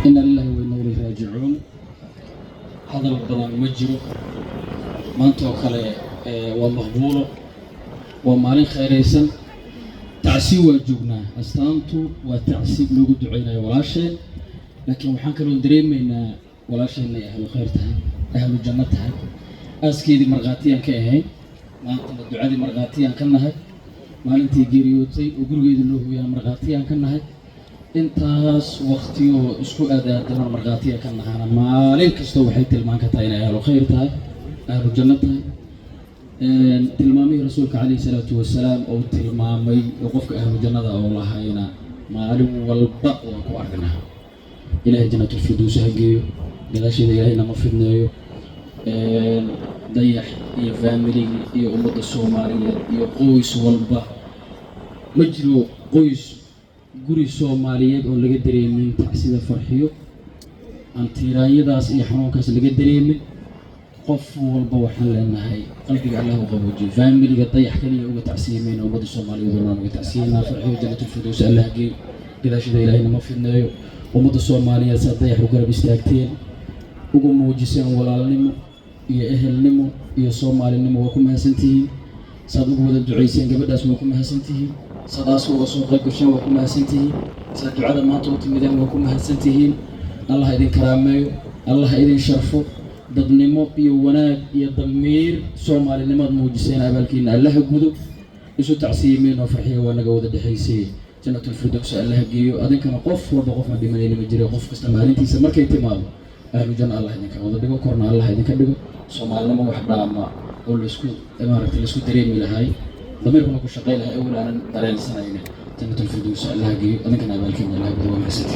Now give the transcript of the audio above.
إن الله وإنا إليه راجعون. هذا البدن مجرو ما أنتو كله ومقبولة ومالين خيريسا تعسي وجوبنا أستانتو وتعسي بلوجو دعينا ولا شيء، لكن وحنا كلون دريم إن ولا شيء إن أهل الخير تها أهل الجنة تها أسكيد مرغاتيا كهين ما أنت الدعاء دي مرغاتيا كنها ما أنت جريوتي وجريد اللي هو مرغاتيا كنها intaas waqtiyo isku aadaadana marqaatiya ka naxana maalin kasta waxay tilmaan ka tahay inay ahlu khayr tahay ahlu janno tahay tilmaamihii rasuulka calayhi salaatu wasalaam oo tilmaamay qofka ahlu jannada oo lahayna maalin walba waan ku argnaa ilaahay jannatul firdaws ha geeyo gadaasheeda ilaahayna ma fidneeyo dayax iyo family iyo ummadda Soomaaliyeed iyo qoys walba ma jiro qoys guri Soomaaliyeed oo laga dareemin tacsida farxiyo aan tiiraayadaas iyo xanuunkaas laga dareemin qof walba waxaan leenahay qalbiga Allah u qaboojiyo family-ga dayax kaliya uga tacsiimeen ummadda Soomaaliyeed oo uga tacsiinaa farxiyo jannatul firdaws Allah geeyo gadaashada ilaahayna ma fidneeyo ummadda Soomaaliyeed sa dayax u garab istaagteen ugu muujiseen walaalnimo iyo ehelnimo iyo Soomaalinimo waa ku mahadsantihiin saad ugu wada duceyseen gabadhaas waa ku mahadsantihiin sadaas uga soo qayb gashay waa ku mahadsantihiin saad ducada maanta u timideen waa ku mahadsantihiin Allah idin karaameeyo Allah idin sharfo dadnimo iyo wanaag iyo damiir Soomaalinimad muujiseen abaalkiina Allah gudo isu tacsiimeen oo farxiyo wanaga wada dhaxaysay jannatul firdaws Allah geeyo adinkana qof walba qof ma dhimanayna ma jiro qof kasta maalintiisa markay timaado ahlu janna Allah idinka wada dhigo korna Allah idinka dhigo Soomaalinimo wax dhaama oo la isku dareemi lahay ضميركم كل شقيلها أولا أنا درين سنة جنة الفردوس الله يجي أنا كنا بالكلمة الله بدو ما حسيت